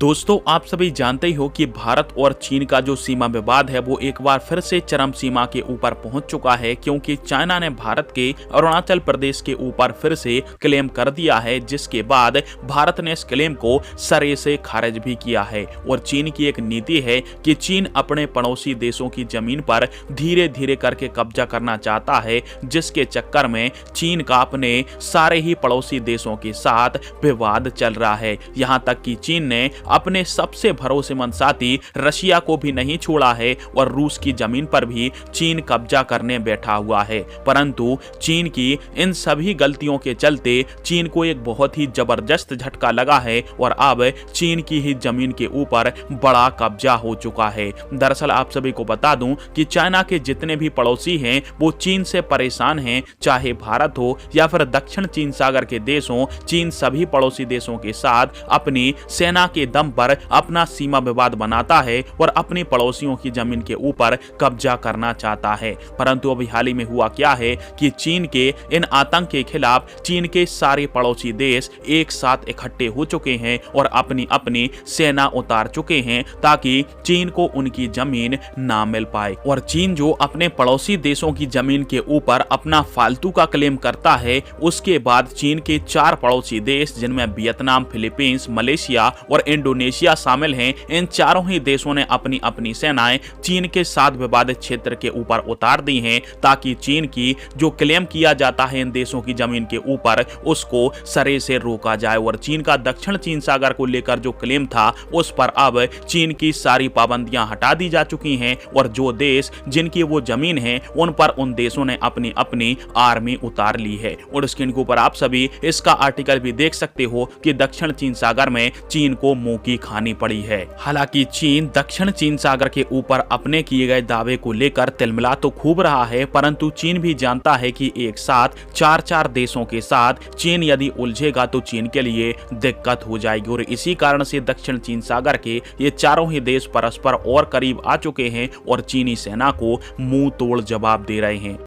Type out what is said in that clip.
दोस्तों, आप सभी जानते ही हो कि भारत और चीन का जो सीमा विवाद है वो एक बार फिर से चरम सीमा के ऊपर पहुंच चुका है, क्योंकि चाइना ने भारत के अरुणाचल प्रदेश के ऊपर फिर से क्लेम कर दिया है, जिसके बाद भारत ने इस क्लेम को सरे से खारिज भी किया है। और चीन की एक नीति है कि चीन अपने पड़ोसी देशों की जमीन पर धीरे धीरे करके कब्जा करना चाहता है, जिसके चक्कर में चीन का अपने सारे ही पड़ोसी देशों के साथ विवाद चल रहा है। यहां तक कि चीन ने अपने सबसे भरोसेमंद साथी रशिया को भी नहीं छोड़ा है और रूस की जमीन पर भी चीन कब्जा करने बैठा हुआ है। परंतु चीन की इन सभी गलतियों के चलते चीन को एक बहुत ही जबरदस्त झटका लगा है और अब चीन की ही जमीन के ऊपर बड़ा कब्जा हो चुका है। दरअसल आप सभी को बता दूं कि चाइना के जितने भी पड़ोसी हैं वो चीन से परेशान हैं, चाहे भारत हो या फिर दक्षिण चीन सागर के देश हो। चीन सभी पड़ोसी देशों के साथ अपनी सेना के दम पर अपना सीमा विवाद बनाता है और अपने पड़ोसियों की जमीन के ऊपर कब्जा करना चाहता है। परंतु अभी हाल ही में हुआ क्या है कि चीन के इन आतंक के खिलाफ चीन के सारे पड़ोसी देश एक साथ इकट्ठे हो चुके हैं और अपनी अपनी सेना उतार चुके हैं ताकि चीन को उनकी जमीन ना मिल पाए। और चीन जो अपने पड़ोसी देशों की जमीन के ऊपर अपना फालतू का क्लेम करता है, उसके बाद चीन के 4 पड़ोसी देश जिनमें वियतनाम, फिलीपींस, मलेशिया और इंडोनेशिया शामिल हैं, इन चारों ही देशों ने अपनी अपनी सेनाएं चीन के साथ विवादित क्षेत्र के ऊपर उतार दी हैं ताकि चीन की जो क्लेम किया जाता है इन देशों की जमीन के ऊपर उसको सरे से रोका जाए। और चीन का दक्षिण चीन सागर को लेकर जो क्लेम था उस पर अब चीन की सारी पाबंदियां हटा दी जा चुकी हैं और जो देश जिनकी वो जमीन है उन पर उन देशों ने अपनी अपनी आर्मी उतार ली है। और स्क्रीन के ऊपर आप सभी इसका आर्टिकल भी देख सकते हो कि दक्षिण चीन सागर में चीन को मुंह की खानी पड़ी है। हालांकि चीन दक्षिण चीन सागर के ऊपर अपने किए गए दावे को लेकर तिलमिला तो खूब रहा है, परंतु चीन भी जानता है कि एक साथ 4-4 देशों के साथ चीन यदि उलझेगा तो चीन के लिए दिक्कत हो जाएगी। और इसी कारण से दक्षिण चीन सागर के ये चारों ही देश परस्पर और करीब आ चुके हैं और चीनी सेना को मुंह तोड़ जवाब दे रहे हैं।